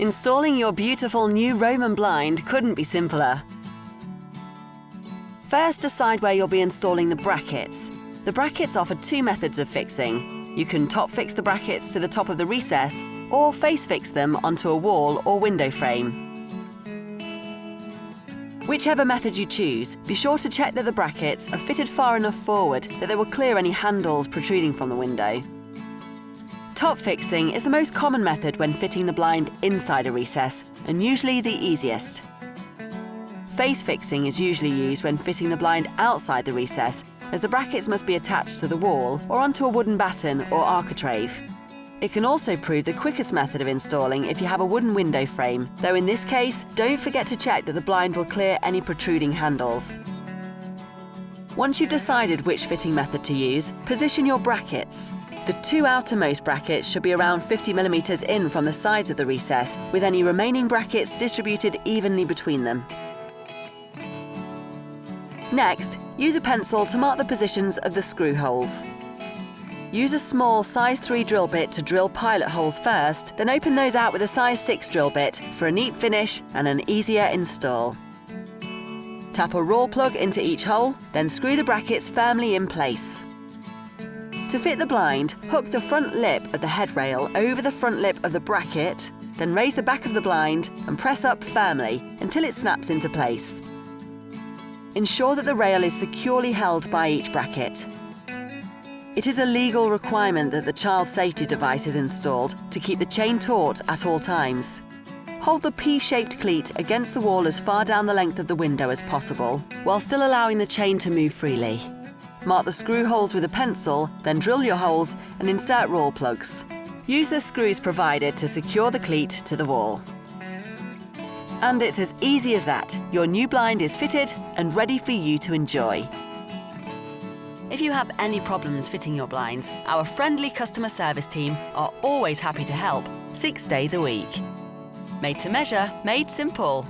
Installing your beautiful new Roman blind couldn't be simpler. First, decide where you'll be installing the brackets. The brackets offer two methods of fixing. You can top fix the brackets to the top of the recess or face fix them onto a wall or window frame. Whichever method you choose, be sure to check that the brackets are fitted far enough forward that they will clear any handles protruding from the window. Top fixing is the most common method when fitting the blind inside a recess, and usually the easiest. Face fixing is usually used when fitting the blind outside the recess, as the brackets must be attached to the wall or onto a wooden batten or architrave. It can also prove the quickest method of installing if you have a wooden window frame, though in this case, don't forget to check that the blind will clear any protruding handles. Once you've decided which fitting method to use, position your brackets. The two outermost brackets should be around 50mm in from the sides of the recess, with any remaining brackets distributed evenly between them. Next, use a pencil to mark the positions of the screw holes. Use a small size 3 drill bit to drill pilot holes first, then open those out with a size 6 drill bit for a neat finish and an easier install. Tap a rawl plug into each hole, then screw the brackets firmly in place. To fit the blind, hook the front lip of the headrail over the front lip of the bracket, then raise the back of the blind and press up firmly until it snaps into place. Ensure that the rail is securely held by each bracket. It is a legal requirement that the child safety device is installed to keep the chain taut at all times. Hold the P-shaped cleat against the wall as far down the length of the window as possible, while still allowing the chain to move freely. Mark the screw holes with a pencil, then drill your holes and insert rawl plugs. Use the screws provided to secure the cleat to the wall. And it's as easy as that. Your new blind is fitted and ready for you to enjoy. If you have any problems fitting your blinds, our friendly customer service team are always happy to help 6 days a week. Made to measure, made simple.